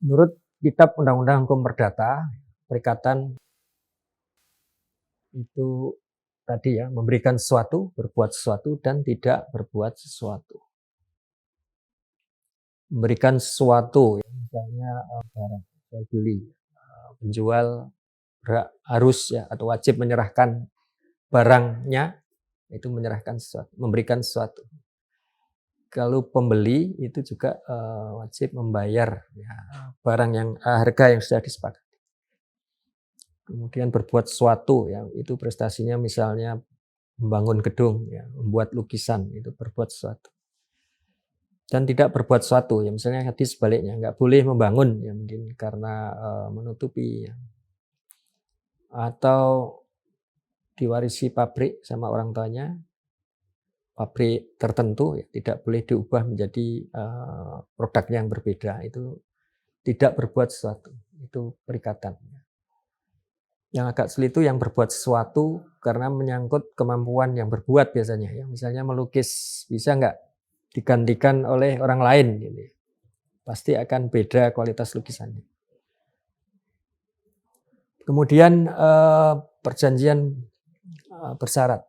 Menurut Kitab Undang-Undang Hukum Perdata, perikatan itu tadi ya, memberikan sesuatu, berbuat sesuatu, dan tidak berbuat sesuatu. Memberikan sesuatu, ya, misalnya barang, jual beli, penjual harus ya atau wajib menyerahkan barangnya, itu menyerahkan sesuatu, memberikan sesuatu. Kalau pembeli itu juga wajib membayar ya, barang yang harga yang sudah disepakati. Kemudian berbuat sesuatu, yang itu prestasinya misalnya membangun gedung, ya, membuat lukisan, itu berbuat sesuatu. Dan tidak berbuat sesuatu, ya misalnya tadi sebaliknya, nggak boleh membangun, ya mungkin karena menutupi, ya. Atau diwarisi pabrik sama orang tuanya, pabrik tertentu, ya, tidak boleh diubah menjadi produknya yang berbeda, itu tidak berbuat sesuatu, itu perikatan. Yang agak sulit itu yang berbuat sesuatu karena menyangkut kemampuan yang berbuat biasanya. Ya. Misalnya melukis, bisa nggak digantikan oleh orang lain? Gitu. Pasti akan beda kualitas lukisannya. Kemudian perjanjian bersyarat.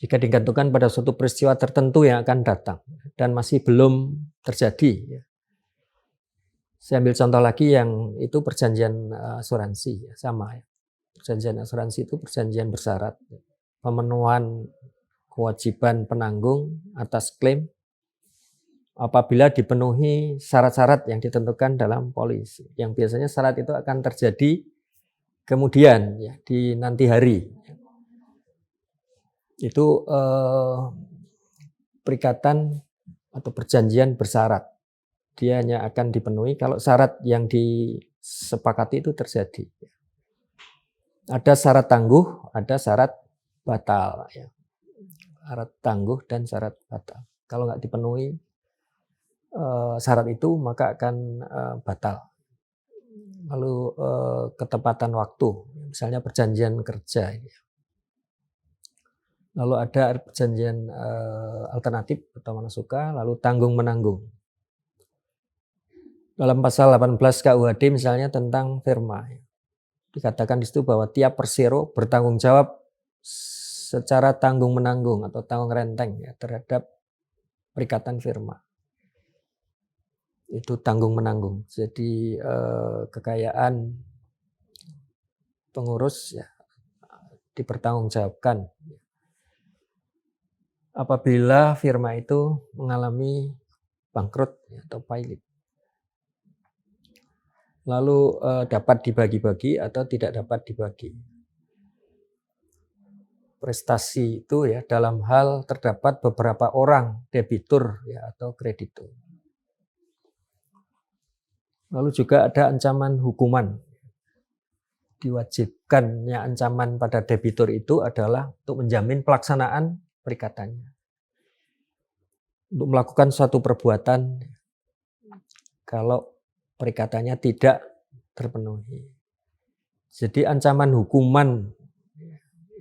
Jika digantungkan pada suatu peristiwa tertentu yang akan datang dan masih belum terjadi. Ya. Saya ambil contoh lagi yang itu perjanjian asuransi, ya, sama ya. Perjanjian asuransi itu perjanjian bersyarat, pemenuhan kewajiban penanggung atas klaim apabila dipenuhi syarat-syarat yang ditentukan dalam polis. Yang biasanya syarat itu akan terjadi kemudian ya di nanti hari. Itu perikatan atau perjanjian bersyarat. Dia hanya akan dipenuhi kalau syarat yang disepakati itu terjadi. Ada syarat tangguh, ada syarat batal. Ya. Syarat tangguh dan syarat batal. Kalau nggak dipenuhi syarat itu maka akan batal. Lalu ketepatan waktu, misalnya perjanjian kerja. Lalu ada perjanjian alternatif atau mana suka, lalu tanggung menanggung. Dalam pasal 18 KUHD misalnya tentang firma, dikatakan di situ bahwa tiap persero bertanggung jawab secara tanggung menanggung atau tanggung renteng ya, terhadap perikatan firma. Itu tanggung menanggung. Jadi kekayaan pengurus ya dipertanggungjawabkan. Apabila firma itu mengalami bangkrut ya, atau pailit. Lalu dapat dibagi-bagi atau tidak dapat dibagi. Prestasi itu ya dalam hal terdapat beberapa orang debitur ya atau kreditur. Lalu juga ada ancaman hukuman. Diwajibkannya ancaman pada debitur itu adalah untuk menjamin pelaksanaan perikatannya. Untuk melakukan suatu perbuatan kalau perikatannya tidak terpenuhi. Jadi ancaman hukuman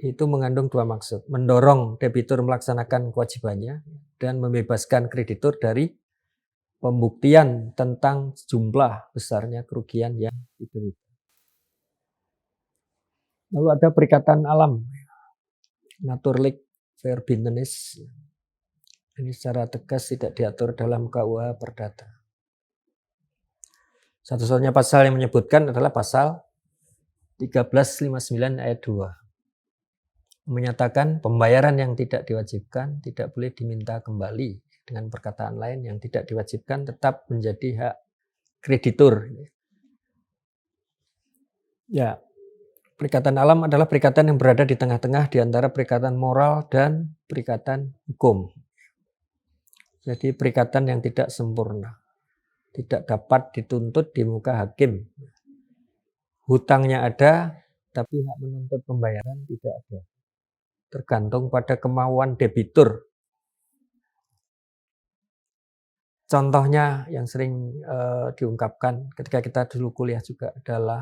itu mengandung dua maksud. Mendorong debitur melaksanakan kewajibannya dan membebaskan kreditur dari pembuktian tentang jumlah besarnya kerugian yang diderita. Lalu ada perikatan alam, Naturlik Verbintenis. Ini secara tegas tidak diatur dalam KUH Perdata. Satu-satunya pasal yang menyebutkan adalah pasal 1359 ayat 2. Menyatakan pembayaran yang tidak diwajibkan tidak boleh diminta kembali. Dengan perkataan lain, yang tidak diwajibkan tetap menjadi hak kreditur. Ya, perikatan alam adalah perikatan yang berada di tengah-tengah di antara perikatan moral dan perikatan hukum. Jadi perikatan yang tidak sempurna. Tidak dapat dituntut di muka hakim. Hutangnya ada, tapi hak menuntut pembayaran tidak ada. Tergantung pada kemauan debitur. Contohnya yang sering diungkapkan ketika kita dulu kuliah juga adalah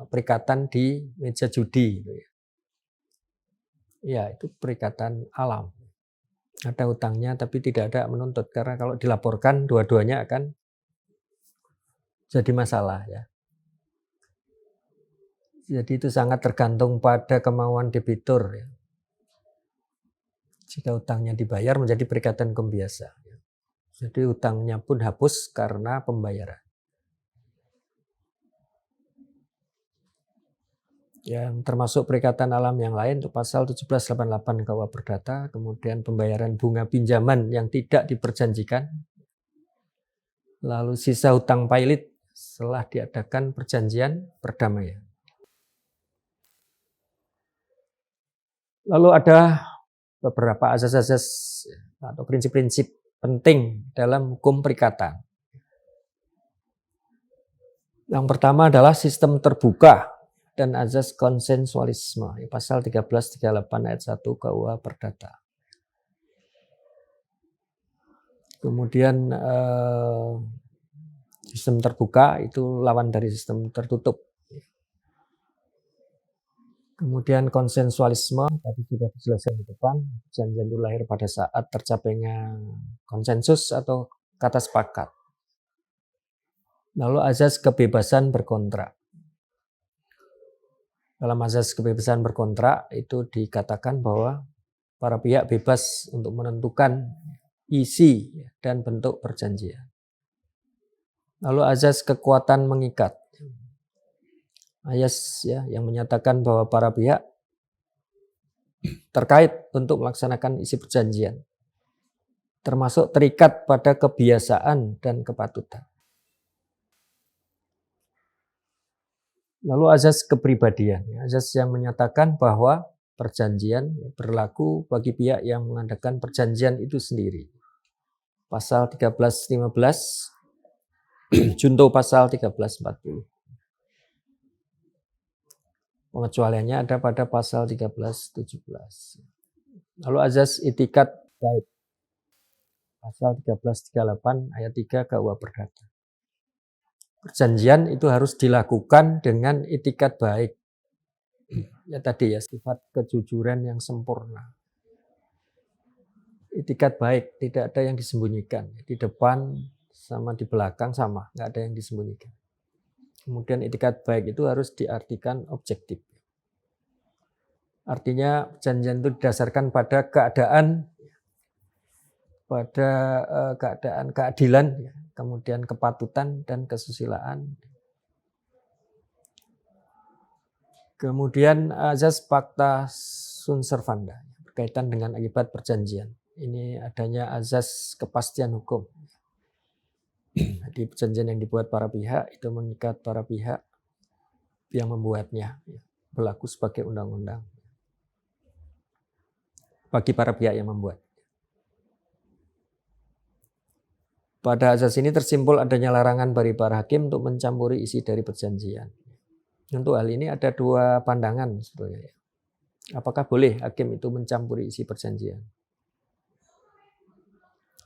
perikatan di meja judi. Ya, itu perikatan alam. Ada hutangnya tapi tidak ada menuntut. Karena kalau dilaporkan dua-duanya akan jadi masalah ya. Jadi itu sangat tergantung pada kemauan debitur ya. Jika utangnya dibayar menjadi perikatan hukum biasa. Jadi utangnya pun hapus karena pembayaran. Yang termasuk perikatan alam yang lain untuk pasal 1788 KUH Perdata, kemudian pembayaran bunga pinjaman yang tidak diperjanjikan, lalu sisa hutang pailit setelah diadakan perjanjian perdamaian. Lalu ada beberapa asas-asas atau prinsip-prinsip penting dalam hukum perikatan. Yang pertama adalah sistem terbuka dan azas konsensualisme, pasal 1338 ayat 1 KUH Perdata. Kemudian sistem terbuka itu lawan dari sistem tertutup. Kemudian konsensualisme, tadi sudah dijelaskan di depan, perjanjian itu lahir pada saat tercapainya konsensus atau kata sepakat. Lalu azas kebebasan berkontrak. Dalam azas kebebasan berkontrak itu dikatakan bahwa para pihak bebas untuk menentukan isi dan bentuk perjanjian. Lalu azas kekuatan mengikat. Ayat ya, yang menyatakan bahwa para pihak terkait untuk melaksanakan isi perjanjian, termasuk terikat pada kebiasaan dan kepatutan. Lalu azas kepribadian, azas yang menyatakan bahwa perjanjian berlaku bagi pihak yang mengadakan perjanjian itu sendiri. Pasal 1315, junto pasal 1340. Pengecualiannya ada pada pasal 1317. Lalu azas itikat baik. Pasal 1338 ayat 3 KUH Perdata. Perjanjian itu harus dilakukan dengan itikat baik. Ya tadi ya, sifat kejujuran yang sempurna. Itikat baik, tidak ada yang disembunyikan. Di depan sama di belakang sama, nggak ada yang disembunyikan. Kemudian itikat baik itu harus diartikan objektif. Artinya perjanjian itu didasarkan pada keadaan keadilan, kemudian kepatutan dan kesusilaan. Kemudian azas pacta sunt servanda berkaitan dengan akibat perjanjian. Ini adanya azas kepastian hukum. Jadi perjanjian yang dibuat para pihak itu mengikat para pihak yang membuatnya, berlaku sebagai undang-undang bagi para pihak yang membuat. Pada azas ini tersimpul adanya larangan bagi para hakim untuk mencampuri isi dari perjanjian. Untuk hal ini ada dua pandangan sebetulnya. Apakah boleh hakim itu mencampuri isi perjanjian?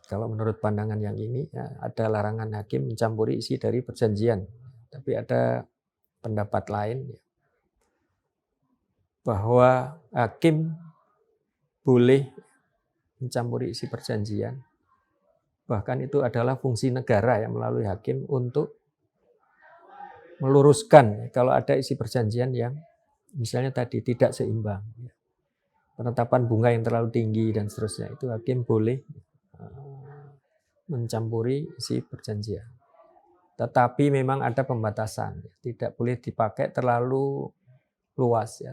Kalau menurut pandangan yang ini, ya, ada larangan hakim mencampuri isi dari perjanjian. Tapi ada pendapat lain ya, bahwa hakim boleh mencampuri isi perjanjian. Bahkan itu adalah fungsi negara yang melalui hakim untuk meluruskan kalau ada isi perjanjian yang misalnya tadi tidak seimbang. Penetapan bunga yang terlalu tinggi dan seterusnya, itu hakim boleh mencampuri isi perjanjian. Tetapi memang ada pembatasan, tidak boleh dipakai terlalu luas ya,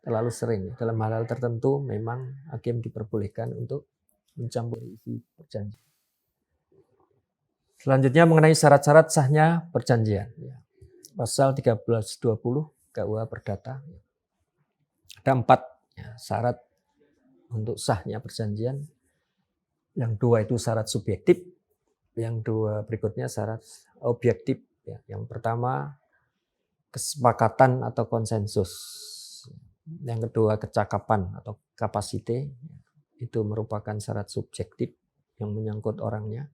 terlalu sering. Dalam hal-hal tertentu memang hakim diperbolehkan untuk mencampuri isi perjanjian. Selanjutnya mengenai syarat-syarat sahnya perjanjian. Pasal 1320 KUH Perdata. Ada 4 syarat untuk sahnya perjanjian. Yang 2 itu syarat subjektif, yang 2 berikutnya syarat objektif. Yang pertama kesepakatan atau konsensus. Yang kedua kecakapan atau kapasite, itu merupakan syarat subjektif yang menyangkut orangnya.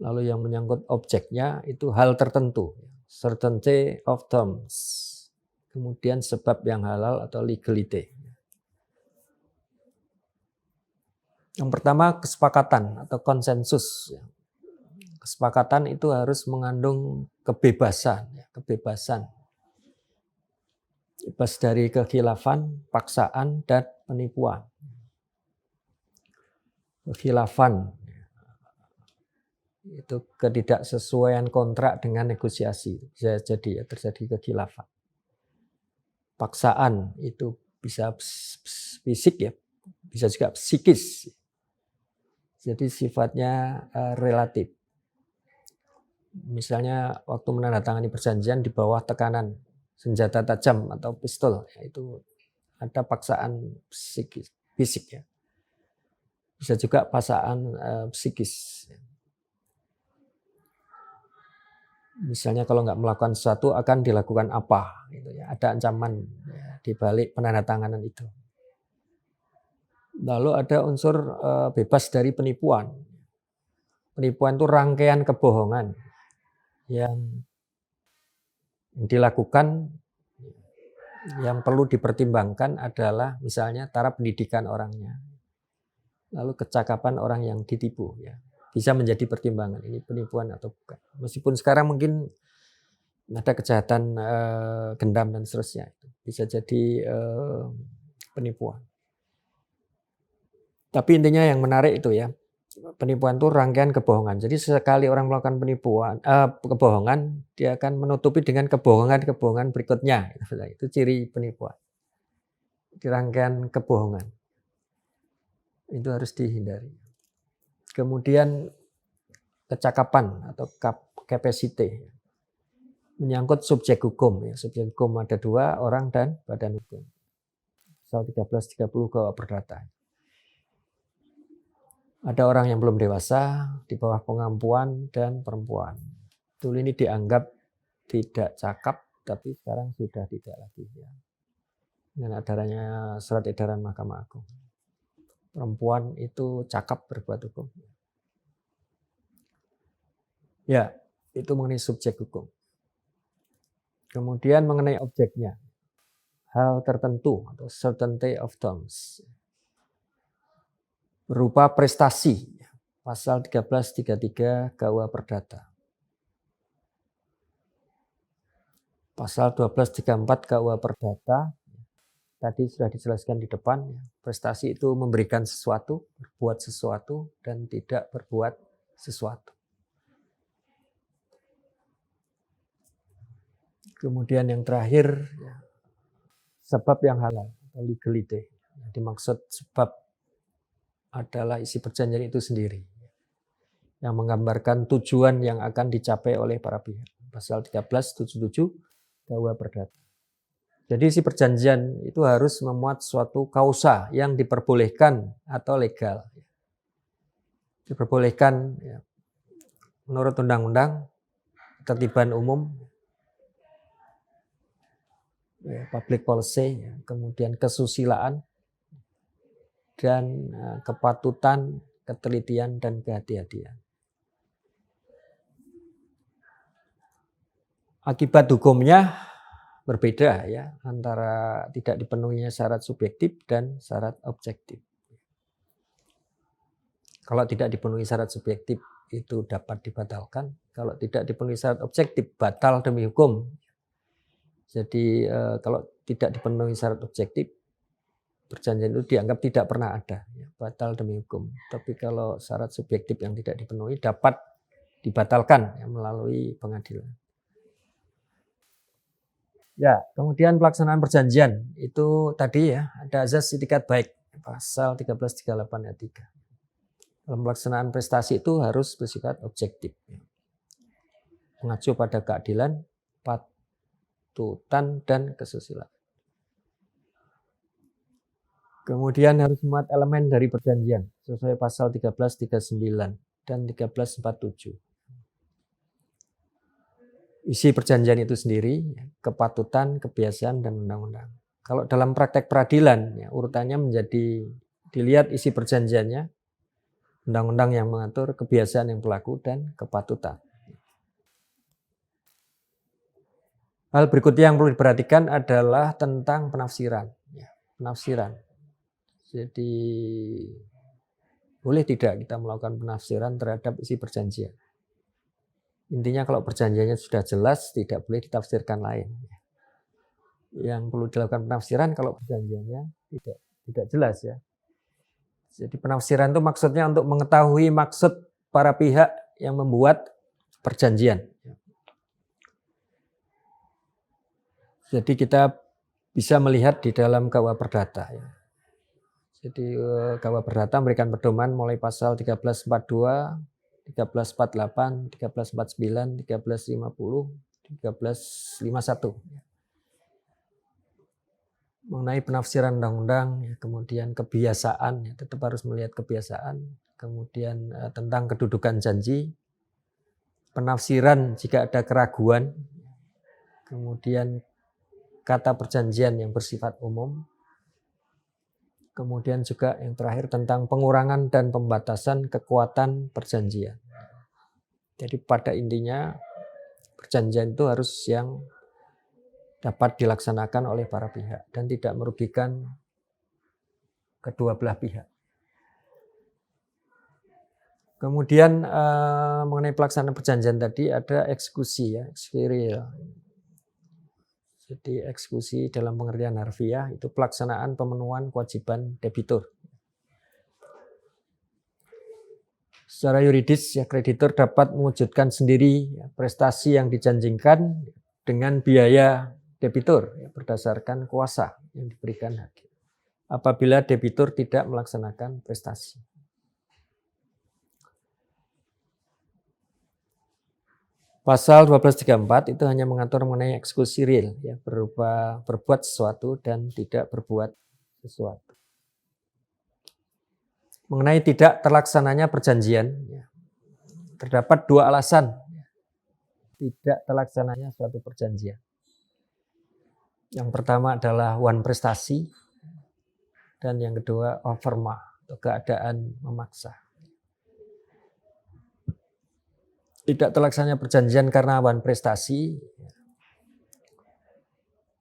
Lalu yang menyangkut objeknya itu hal tertentu, certainty of terms. Kemudian sebab yang halal atau legality. Yang pertama kesepakatan atau konsensus. Kesepakatan itu harus mengandung kebebasan, ya, kebebasan. Bebas dari kekhilafan, paksaan, dan penipuan. Kekhilafan itu ketidaksesuaian kontrak dengan negosiasi. Bisa jadi ya, terjadi kekhilafan. Paksaan itu bisa fisik ya, bisa juga psikis. Jadi sifatnya relatif. Misalnya waktu menandatangani perjanjian di bawah tekanan senjata tajam atau pistol, itu ada paksaan psikis, fisik ya. Bisa juga paksaan psikis. Misalnya kalau nggak melakukan sesuatu akan dilakukan apa, gitu ya. Ada ancaman ya, di balik penandatanganan itu. Lalu ada unsur bebas dari penipuan. Penipuan itu rangkaian kebohongan yang dilakukan, yang perlu dipertimbangkan adalah misalnya taraf pendidikan orangnya, lalu kecakapan orang yang ditipu, ya bisa menjadi pertimbangan ini penipuan atau bukan. Meskipun sekarang mungkin ada kejahatan gendam dan seterusnya, itu bisa jadi penipuan. Tapi intinya yang menarik itu ya, penipuan itu rangkaian kebohongan. Jadi sekali orang melakukan kebohongan, dia akan menutupi dengan kebohongan berikutnya. Itu ciri penipuan. Di rangkaian kebohongan. Itu harus dihindari. Kemudian kecakapan atau capacity. Menyangkut subjek hukum. Subjek hukum ada 2, orang dan badan hukum. Pasal 1330 KUH Perdata. Ada orang yang belum dewasa, di bawah pengampuan dan perempuan. Dulu ini dianggap tidak cakap, tapi sekarang sudah tidak lagi. Ya. Dengan adanya surat edaran Mahkamah Agung. Perempuan itu cakap berbuat hukum. Ya, itu mengenai subjek hukum. Kemudian mengenai objeknya. Hal tertentu atau certainty of terms. Berupa prestasi, pasal 1333 KUH Perdata. Pasal 1234 KUH Perdata, tadi sudah dijelaskan di depan, prestasi itu memberikan sesuatu, berbuat sesuatu, dan tidak berbuat sesuatu. Kemudian yang terakhir, sebab yang halal, atau legality. Dimaksud sebab adalah isi perjanjian itu sendiri yang menggambarkan tujuan yang akan dicapai oleh para pihak. Pasal 1377 KUH Perdata. Jadi isi perjanjian itu harus memuat suatu kausa yang diperbolehkan atau legal. Diperbolehkan ya, menurut undang-undang, ketertiban umum, ya, public policy, ya, kemudian kesusilaan, dan kepatutan, ketelitian, dan kehati-hatian. Akibat hukumnya berbeda ya antara tidak dipenuhinya syarat subjektif dan syarat objektif. Kalau tidak dipenuhi syarat subjektif itu dapat dibatalkan. Kalau tidak dipenuhi syarat objektif batal demi hukum. Jadi kalau tidak dipenuhi syarat objektif, perjanjian itu dianggap tidak pernah ada, ya, batal demi hukum. Tapi kalau syarat subjektif yang tidak dipenuhi dapat dibatalkan ya, melalui pengadilan. Ya, kemudian pelaksanaan perjanjian itu tadi ya ada azas itikat baik, pasal 1338 ayat 3. Dalam pelaksanaan prestasi itu harus bersifat objektif, ya. Mengacu pada keadilan, patutan, dan kesusilaan. Kemudian harus memuat elemen dari perjanjian sesuai pasal 1339 dan 1347. Isi perjanjian itu sendiri, kepatutan, kebiasaan, dan undang-undang. Kalau dalam praktek peradilan, ya, urutannya menjadi dilihat isi perjanjiannya, undang-undang yang mengatur, kebiasaan yang berlaku, dan kepatutan. Hal berikutnya yang perlu diperhatikan adalah tentang penafsiran. Ya, penafsiran. Jadi boleh tidak kita melakukan penafsiran terhadap isi perjanjian. Intinya kalau perjanjiannya sudah jelas, tidak boleh ditafsirkan lain. Yang perlu dilakukan penafsiran kalau perjanjiannya tidak jelas ya. Jadi penafsiran itu maksudnya untuk mengetahui maksud para pihak yang membuat perjanjian. Jadi kita bisa melihat di dalam KUA Perdata. Jadi KUA Perdata memberikan pedoman mulai pasal 1342, 1348, 1349, 1350, 1351. Mengenai penafsiran undang-undang, kemudian kebiasaan, tetap harus melihat kebiasaan, kemudian tentang kedudukan janji, penafsiran jika ada keraguan, kemudian kata perjanjian yang bersifat umum, kemudian juga yang terakhir tentang pengurangan dan pembatasan kekuatan perjanjian. Jadi pada intinya perjanjian itu harus yang dapat dilaksanakan oleh para pihak dan tidak merugikan kedua belah pihak. Kemudian mengenai pelaksanaan perjanjian tadi ada eksekusi ya, eksekusi real. Jadi eksekusi dalam pengertian harfiah itu pelaksanaan pemenuhan kewajiban debitur. Secara yuridis ya kreditur dapat mewujudkan sendiri ya, prestasi yang dijanjikan dengan biaya debitur ya, berdasarkan kuasa yang diberikan hakim. Apabila debitur tidak melaksanakan prestasi. Pasal 1234 itu hanya mengatur mengenai eksekusi real, ya, berupa berbuat sesuatu dan tidak berbuat sesuatu. Mengenai tidak terlaksananya perjanjian, ya, terdapat dua alasan tidak terlaksananya suatu perjanjian. Yang pertama adalah wan prestasi dan yang kedua overma atau keadaan memaksa. Tidak terlaksananya perjanjian karena wan prestasi.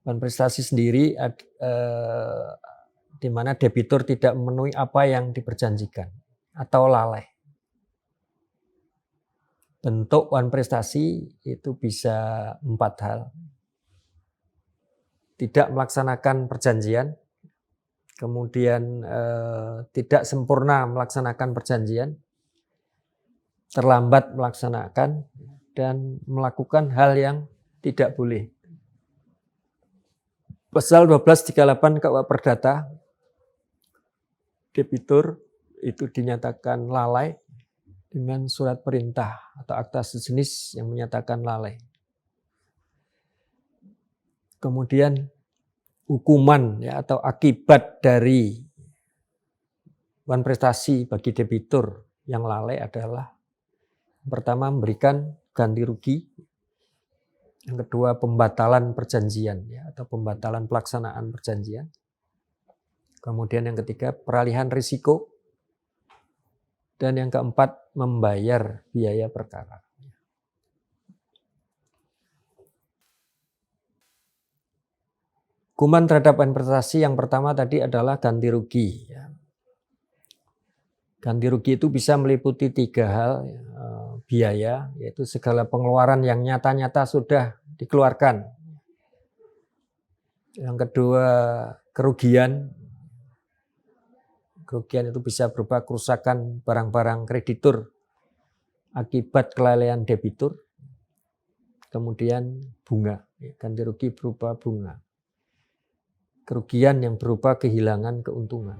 Wan prestasi sendiri di mana debitur tidak memenuhi apa yang diperjanjikan atau lalai. Bentuk wan prestasi itu bisa 4 hal. Tidak melaksanakan perjanjian, kemudian tidak sempurna melaksanakan perjanjian, terlambat melaksanakan, dan melakukan hal yang tidak boleh. Pasal 1238 KUA Perdata, debitur itu dinyatakan lalai dengan surat perintah atau akta sejenis yang menyatakan lalai. Kemudian hukuman ya, atau akibat dari wan prestasi bagi debitur yang lalai adalah pertama memberikan ganti rugi, yang kedua pembatalan perjanjian ya, atau pembatalan pelaksanaan perjanjian, kemudian yang ketiga peralihan risiko, dan yang keempat membayar biaya perkara. Hukuman terhadap investasi yang pertama tadi adalah ganti rugi. Ganti rugi itu bisa meliputi 3 hal, biaya, yaitu segala pengeluaran yang nyata-nyata sudah dikeluarkan. Yang kedua, kerugian. Kerugian itu bisa berupa kerusakan barang-barang kreditur akibat kelalaian debitur. Kemudian bunga, ganti rugi berupa bunga. Kerugian yang berupa kehilangan keuntungan.